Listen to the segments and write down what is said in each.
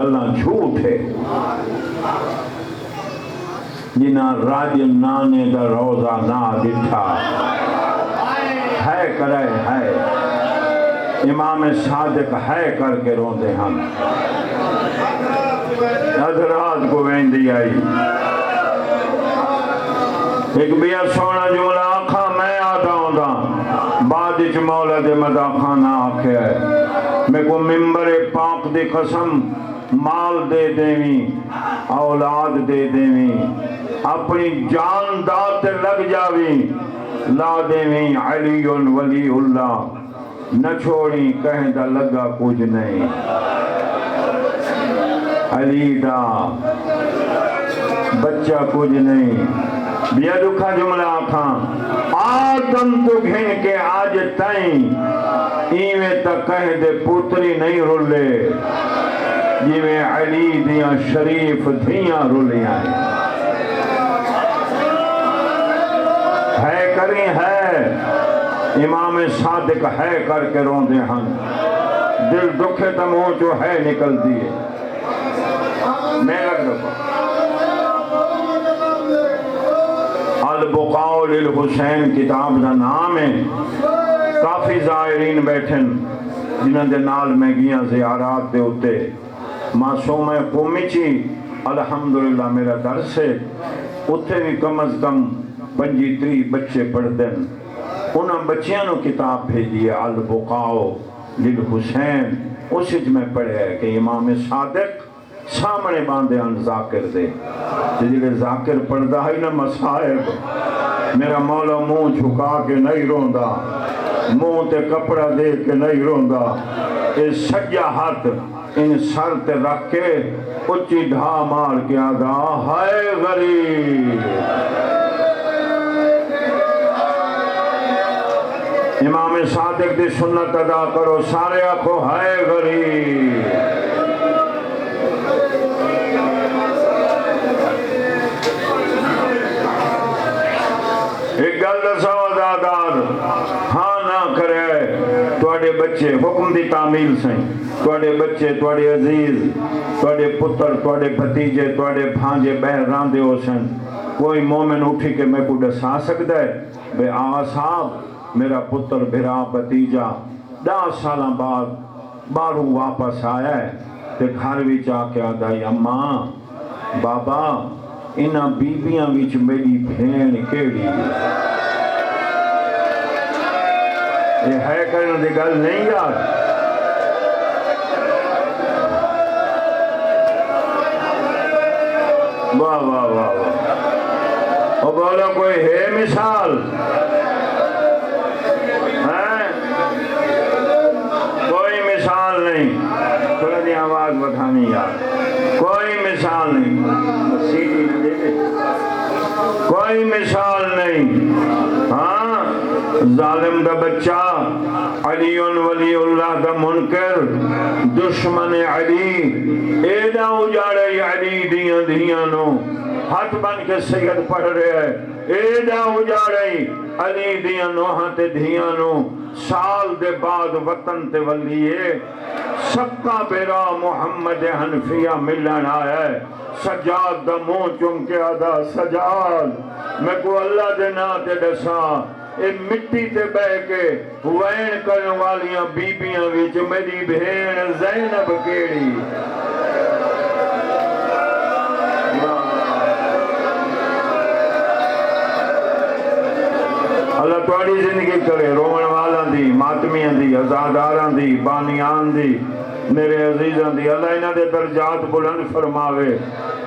اللہ جھوٹ ہے جنا راج نانے دا روزہ نہ دٹھا ہے کرے ہے امام صادق ہے کر کے روندے ہم حضرات کو ویندی آئی ایک بیا سونا جملہ آکھا میں آتا ہوں دا بعد اچ مولا دے مدہ خانہ آکھے ہے میں کو ممبر پاک دی قسم مال دے دیویں اولاد دے دیویں اپنی جان دات لگ جاویں لا دیویں علی ولی اللہ نہ چھوڑیں کہیں دا لگا کچھ نہیں علی دا بچہ کچھ نہیں بیا دکھا جملہ آکھاں آدم تو گھن کے آج تائیں ایویں تک کہیں دے پوتری نہیں رولے جیویں علی دیاں شریف دھیاں رولیاں ہے کریں ہے امام صادق ہے کر کے روندے ہم دل دکھے تمہوں جو ہے نکل دیئے میں لگ دکھا البقاء للحسین کتاب دا نام ہے کافی زائرین بیٹھن جنہاں دے نال میں گیاں زیارات دے ہوتے معصوم قومی چی الحمدللہ میرا درس ہے اتھے بھی کم از کم 25-30 بچے پڑھ دیں انہاں بچیاں نو کتاب بھیجی ہے البقاء للحسین اسی میں پڑھے ہے کہ امام صادق سامنے باندھے ان ذاکر دے جلے ذاکر پڑھدا ہی نہ مصائب میرا مولا منہ جھکا کے نہیں روندا منہ تے کپڑا دے کے نہیں روندا اس سجا ہاتھ ان سر تے رکھ کے اچھی ڈھا مار کے آدھا ہائے غریب امام صادق دی سنت ادا کرو سارے آنکھو ہائے غریب ایک گل دسو عزادار ہاں نہ کرے تواڈے بچے حکم دی تعمیل سائیں تواڈے بچے تواڈے عزیز تواڈے پتر تواڈے بھتیجے تواڈے بھانجے بہر راندے ہو سن کوئی مومن اٹھی کے میں کو دسا سکتا ہے بے آغا صاحب میرا پتر بھرا بھتیجا 10 سالاں بعد باہروں واپس آیا ہے تے گھر وچ آ کے آدھائی اماں بابا انہاں بیبیاں وچ میری بھین کیڑی یہ ہے کرنے دی گل نہیں یار واہ واہ واہ واہ اور بولو کوئی ہے مثال کوئی مثال نہیں تھوڑا دی آواز بتانی یار کوئی مثال نہیں کوئی مثال نہیں ہاں ظالم دا بچہ علی ولی اللہ دا منکر دشمن علی ایڈا اجاڑے علی دیاں دیاں نو ہاتھ بن کے سید پڑھ رہے ہیں ایڈا اجاڑے علی دیاں نوہاں تے دیاں نو سال دے بعد وطن تے ولیے سکا بیرا محمد حنفیہ ملن آیا ہے سجاد دا منہ چم کے آدھا سجاد میں کو اللہ دے نا تے دساں اے مٹی تے بہ کے وین کرنے والیاں بیبیاں وچ میری بہن زینب کیڑی اللہ تواڈی زندگی کرے رومن والاں دی ماتمیاں دی عزاداراں دی بانیان دی میرے عزیزاں دی اللہ انہاں دے درجات بلند فرماوے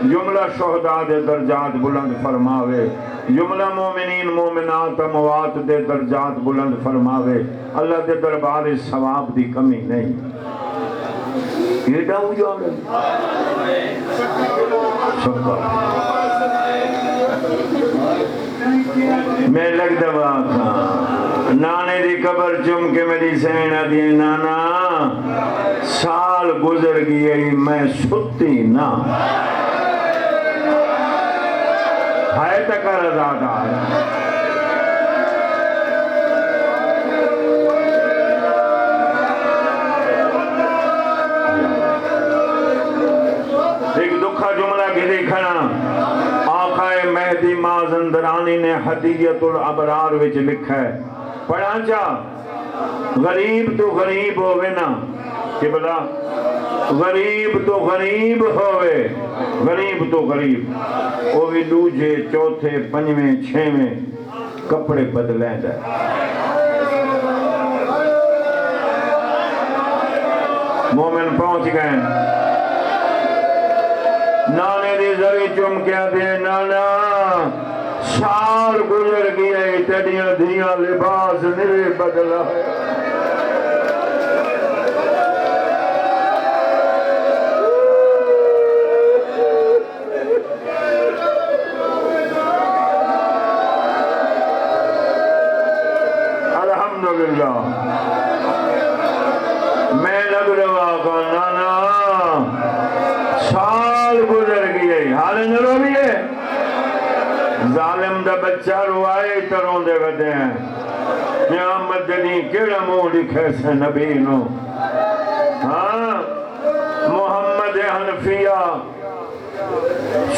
جملہ شہداء دے درجات بلند فرماوے جملہ مومنین مومنات اموات دے درجات بلند فرماوے اللہ دے دربار ثواب دی کمی نہیں یہ ڈاؤ جانے شکر میں لگ دبا تھا نانے دی قبر چم کے میری سینہ دی نانا سال گزر گئی میں ستی نہ ہائے تکر دادا اوکھا جملہ گھری کھنا آقا مہدی مازندرانی نے ہدیت الابرار وچ لکھا ہے پڑھا جا غریب تو غریب ہوئے نا کہ بلا غریب تو غریب ہوئے غریب تو غریب وہ بھی دوجے چوتھے پنجویں چھویں کپڑے بدلیں دے مومن پہنچ گئے نانے دی زری چم کیا دے نانا سال گزر گئے تیریاں دھیاں لباس نرے بدلا الحمدللہ میں لگ رہا کہ نانا سال گزر گئے حال نرو بھی ہے ظالم دا بچہ روائے تروں دے بدے ہیں قیامت دنی کیڑا منہ لکھے سے نبی نو ہاں محمد حنفیہ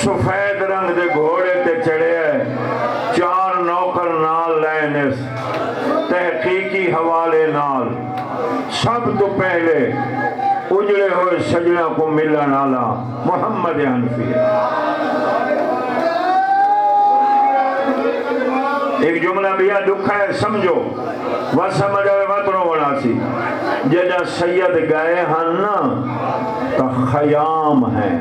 سفید رنگ دے گھوڑے تے چڑھے ہیں 4 نوکر نال لینس تحقیقی حوالے نال سب تو پہلے اجڑے ہوئے سجنہ کو ملن والا محمد حنفیہ ایک جملہ بیا دکھا ہے سمجھو وہ سمجھ آئے وطنوں بنا سی جیجا سید گئے ہیں نا تو خیام ہے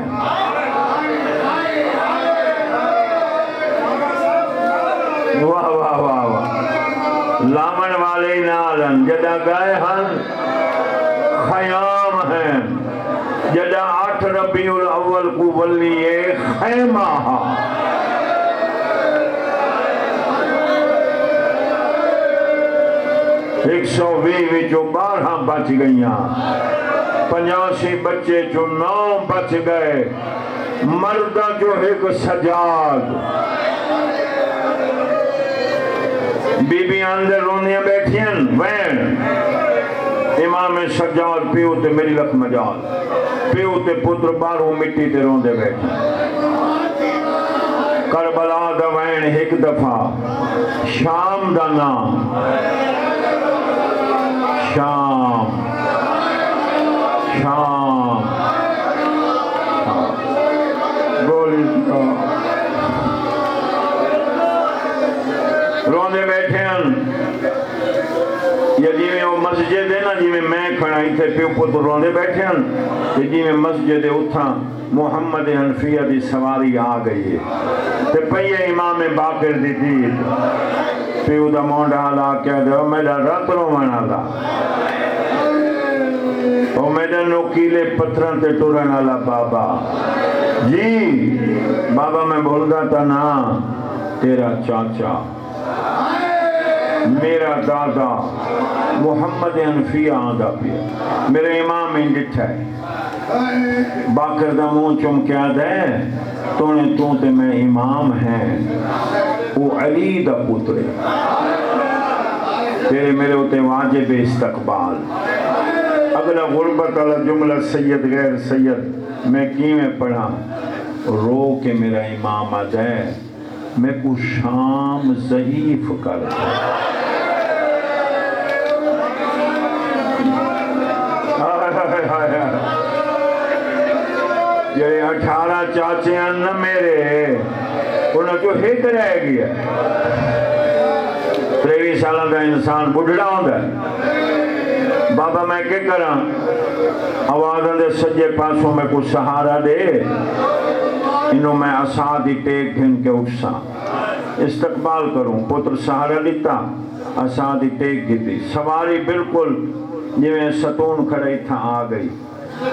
واہ واہ واہ واہ لامن والے نالن جیجا گئے ہیں خیام ہیں جیجا 8 ربیع الاول کو ولی خیمہ ہاں 120 چو 12 بچ گئیاں 85 بچے چو 9 بچ گئے مردہ جو ایک سجاد بی بی اندر رونیاں بیٹھیں وین امام سجاد پیو تے میری لکھ مجال پیو تے پتر باروں مٹی تے روندے بیٹھیں کربلا دا وین ایک دفعہ شام دا نام شام شام گولی روندے بیٹھے ہیں یا جی میں وہ مسجد ہے نا جی میں کھڑائی تھے پیو پتر روندے بیٹھے ہیں جی میں مسجد اتھا محمد حنفیہ دی سواری آ گئی ہے تے پہیے امام باقر دی دید پیو دا مونڈا لا کیا دے میرا رت رو منا لا او میرا نوکیلے پتھران تے ٹورن والا بابا جی بابا میں بھول گا تھا نا تیرا چاچا میرا دادا محمد حنفیہ آندا پیا میرے امام انڈٹ ہے باقر دا مون چم کیا دے تو تے میں امام ہیں وہ علی دا پتر تیرے میرے ہوتے واجب استقبال اگلا غربت والا جملہ سید غیر سید میں کی میں پڑھا رو کے میرا امام آدھے میں کو شام ضعیف کر یہ 18 چاچے ہیں نہ میرے انہوں جو ہٹ رہ گیا 23 سالہ کا انسان بڑھڑا ہوتا ہے بابا میں کیا کرا آوازوں دے سجے پاسوں میں کچھ سہارا دے انہوں میں اسادی ٹیک گھن کے اٹھسا استقبال کروں پتر سہارا دیتا اسادی ٹیک گھتی سواری بالکل جویں ستون کھڑی تھا آ گئی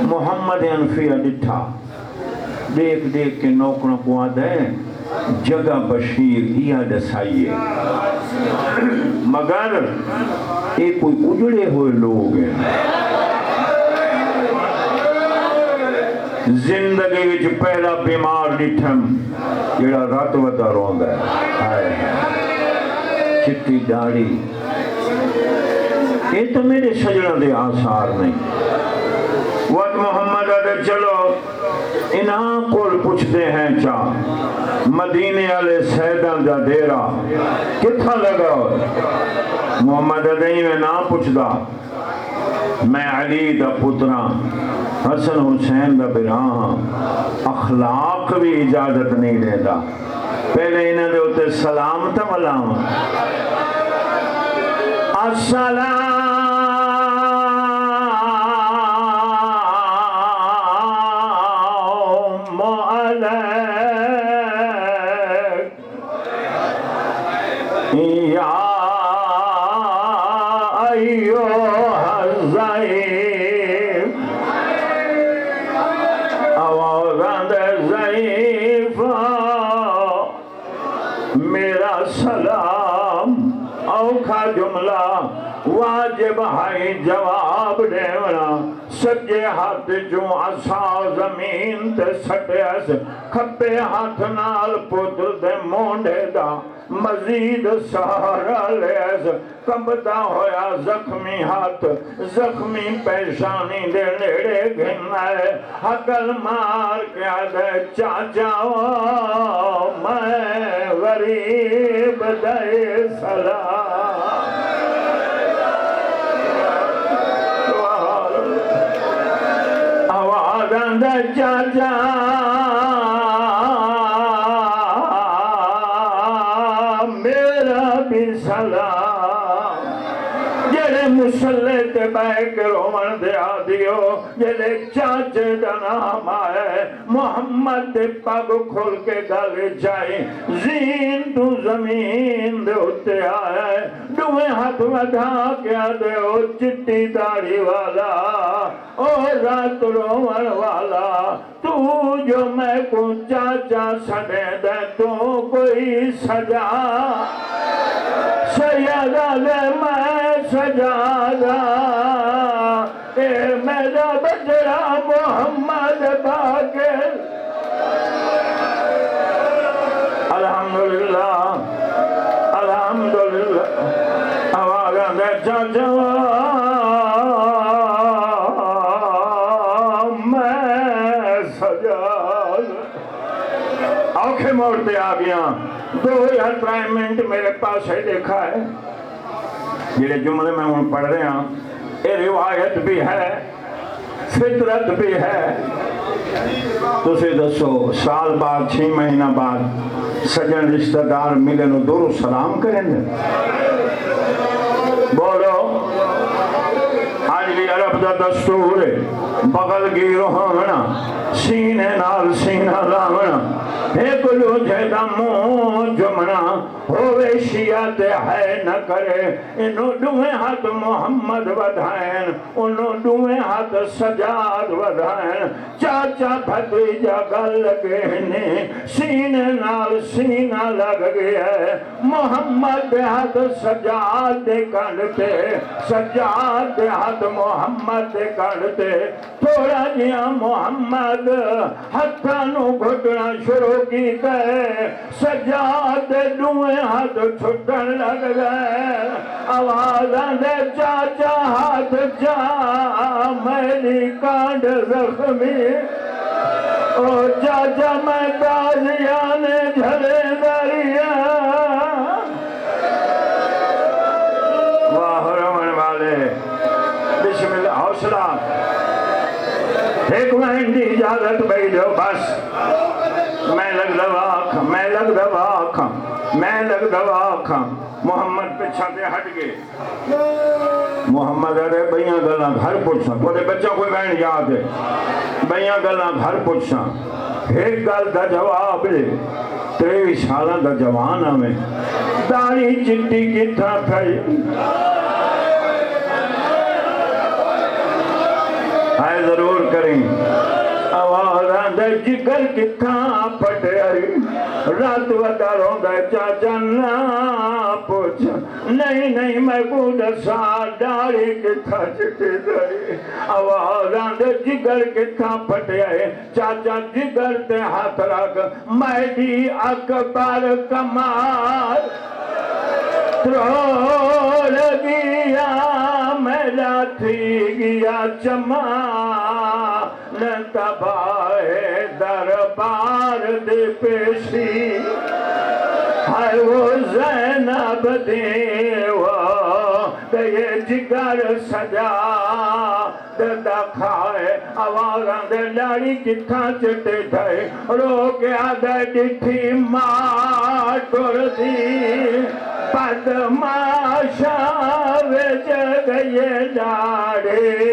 محمد حنفیہ ڈٹھا دیکھ دیکھ کے نوکروں کو آدھے جگہ بشیر یہ دسائیے مگر یہ کوئی اجڑے ہوئے لوگ ہیں زندگی وچ پہلا بیمار ڈٹھم جڑا رات وتا روندا ہے چٹی داڑھی یہ تو میرے سجڑوں دے آثار نہیں وقت محمد آدھے چلو انہاں کول مدینے والے سیدان دا ڈیرا کتھا لگا محمد ادئی میں نہ پوچھدا میں علی دا پتراں حسن حسین دا براں اخلاق بھی اجازت نہیں دیتا پہلے انہاں دے اوتے سلام تے ملاواں السلام واجب ہے جواب دیونا سجے ہاتھ جو عصا زمین تے سٹیس کھپے ہاتھ نال پتر دے مونڈے دا مزید سہارا لیس کمبتا ہویا زخمی ہاتھ زخمی پیشانی دے نیڑے گھنائے حقل مار کے دے چاچاؤ میں غریب دے سلام چاچا میرا بھی سلام جڑے مسلے تے بے کے رومن دیا دیو جڑے چاچے دا نام آئے محمد دے پاگ کھول کے گالے جائے زین تو زمین دے اتے آئے دوے ہاتھ وڈھا کیا دے او چٹی داڑھی والا او رات رومن والا تو جو میں کو چاچا سڑے دے تو کوئی سجا سیادہ دے میں سجادہ اے میرا بچڑا محمد باقر الحمدللہ الحمدللہ آواز دے چاچا میں سجادہ آنکھیں موڑتے آ گیا 2003 منٹ میرے پاس ہے دیکھا ہے جڑے جملے میں ہوں پڑھ رہے ہیں یہ روایت بھی ہے فطرت بھی ہے تسی دسو سال بعد 6 مہینہ بعد سجن رشتہ دار ملے نو دور سلام کریں گے بولو آج بھی عرب دا دستور ہے بغل گیرو ہونا سینے نال سینہ لاونا ایک لوجھے دا منہ جمنا ہوئے شیعت ہے نہ کرے انہوں دوئے ہاتھ محمد ودھائیں انہوں دوئے ہاتھ سجاد ودھائیں چاچا بھتیجا گل لگے نے سینے نال سینہ لگ گیا ہے محمد دے ہاتھ سجاد دے کانڈتے سجاد دے ہاتھ محمد دے کانڈتے تھوڑا جیا محمد ہتھانو گھٹنا شروع کی تے سجاد دے دوئے ہاتھ چھٹن لگ گئے آوازاں دے چاچا ہاتھ جا میری کانڈ زخمی او چاچا میں تازیانے جھلے دریا واہ رمن والے بسم اللہ حوصلہ ایک مہین دی اجازت بیٹھو بس میں لگ دوا آکھاں محمد پچھا تے ہٹ گئے محمد ارے بیاں گلاں گھر پوچھاں کوئی بچہ کوئی بہن یاد ہے بیاں گلاں گھر پوچھاں ایک گل دا جواب لے 23 سالہ دا جوان ہمیں داڑھی چٹی کتھا تھائی آئے ضرور کریں آوازاں دے جگر کتھا پھٹے رات ودا روندا چاچا نہ پوچھ نہیں میں کو دسا داڑھی کتھا چٹی داڑھی آوازاں دے جگر کتھا پھٹے چاچا جگر تے ہاتھ رکھ میڈی اکبر کمال ترول گیا میرا تھی گیا چمان تباہ دربار دے پیشی ہے وہ زینب دیوا دے جگر سجا دا کھائے آوازاں دے لاڑی کتھاں چٹے تھے رو گیا دے ڈٹھی ماں ٹر دی بدماشا وچ گئے لاڑے